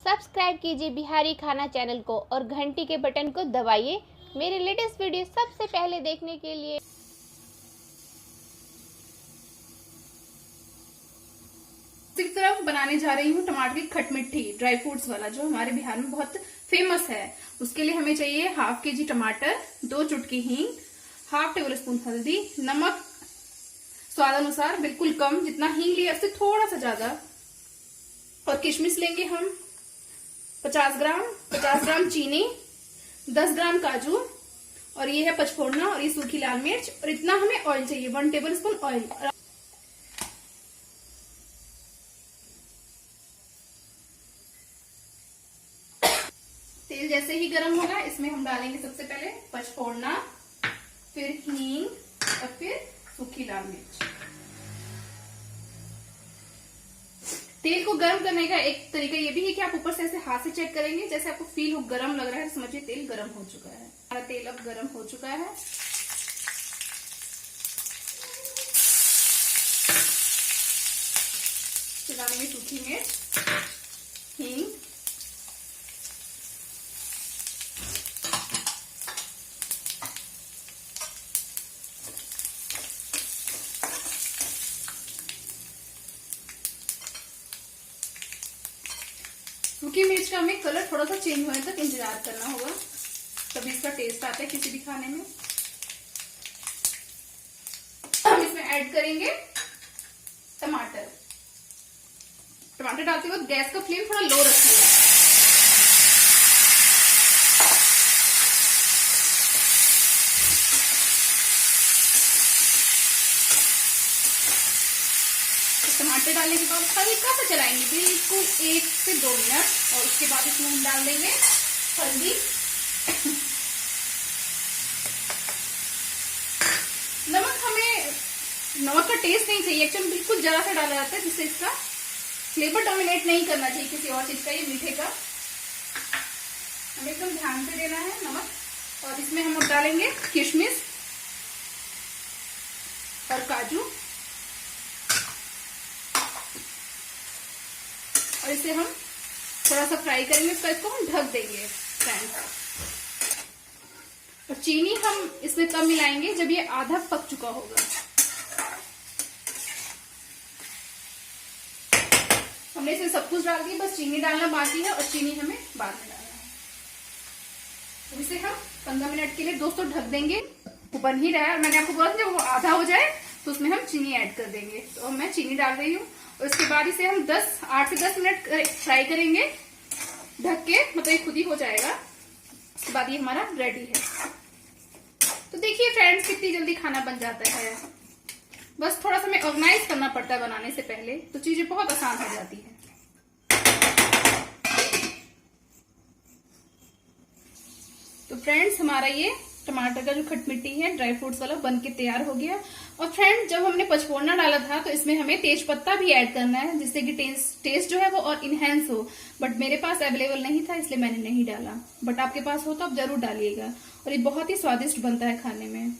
Subscribe कीजिए बिहारी खाना channel को और घंटी के बटन को दबाइए मेरे लेटेस्ट वीडियो सबसे पहले देखने के लिए। दूसरी तरफ बनाने जा रही हूँ टमाटर की खटमिठी ड्राई फ्रूट्स वाला, जो हमारे बिहार में बहुत फेमस है। उसके लिए हमें चाहिए हाफ के जी टमाटर, 2 चुटकी हींग, हाफ टेबल स्पून हल्दी, नमक स्वाद अनुसार, बिल्कुल कम, जितना हींग लिया उससे थोड़ा सा ज्यादा, और किशमिश लेंगे हम 50 ग्राम चीनी, 10 ग्राम काजू, और ये है पचफोड़ना, और ये सूखी लाल मिर्च, और इतना हमें ऑयल चाहिए 1 टेबल स्पून ऑयल। तेल जैसे ही गर्म होगा इसमें हम डालेंगे सबसे पहले पचफोड़ना, फिर हींग और फिर सूखी लाल मिर्च। तेल को गर्म करने का एक तरीका ये भी है कि आप ऊपर से ऐसे हाथ से चेक करेंगे, जैसे आपको फील हो गर्म लग रहा है समझिए तेल गर्म हो चुका है। हमारा तेल अब गर्म हो चुका है। डालेंगे सूखी मिर्च, हींग, सूखी मिर्च का हमें कलर थोड़ा सा चेंज होने तक इंतजार करना होगा, तभी इसका टेस्ट आता है किसी भी खाने में। हम इसमें ऐड करेंगे टमाटर। टमाटर डालते वक्त गैस का फ्लेम थोड़ा लो रखिएगा। टमाटर डालने के बाद हल्का सा चलाएंगे, बिल्कुल 1 से 2 मिनट, और उसके बाद इसमें हम डाल देंगे हल्दी, नमक। हमें नमक का टेस्ट नहीं चाहिए, एक्चुअली बिल्कुल जरा सा डाला जाता है जिससे इसका फ्लेवर डोमिनेट नहीं करना चाहिए किसी और चीज का, ये मीठे का हमें एकदम ध्यान से देना है नमक। और इसमें हम डालेंगे किशमिश और काजू, और इसे हम थोड़ा सा फ्राई करेंगे, उसका इसको हम ढक देंगे फ्रेंड्स। और चीनी हम इसमें तब मिलाएंगे जब ये आधा पक चुका होगा। हमने इसमें सब कुछ डाल दिया, बस चीनी डालना बाकी है, और चीनी हमें बाद में डालना है। तो इसे हम 15 मिनट के लिए दोस्तों ढक देंगे। ऊपर ही रहा, और मैंने आपको बोला था जब वो आधा हो जाए तो उसमें हम चीनी ऐड कर देंगे। तो मैं चीनी डाल रही हूँ, और उसके बाद इसे हम 8 से 10 मिनट फ्राई करेंगे ढक के, मतलब ये खुद ही हो जाएगा। उसके बाद ये हमारा रेडी है। तो देखिए फ्रेंड्स कितनी जल्दी खाना बन जाता है, बस थोड़ा सा हमें ऑर्गेनाइज करना पड़ता है बनाने से पहले, तो चीजें बहुत आसान हो जाती है। तो फ्रेंड्स हमारा ये टमाटर का जो खटमिट्टी है ड्राई फ्रूट्स वाला बन के तैयार हो गया। और फ्रेंड्स जब हमने पचफोड़ना डाला था तो इसमें हमें तेज पत्ता भी ऐड करना है, जिससे कि टेस्ट जो है वो और इनहेंस हो, बट मेरे पास अवेलेबल नहीं था इसलिए मैंने नहीं डाला, बट आपके पास हो तो आप जरूर डालिएगा, और ये बहुत ही स्वादिष्ट बनता है खाने में।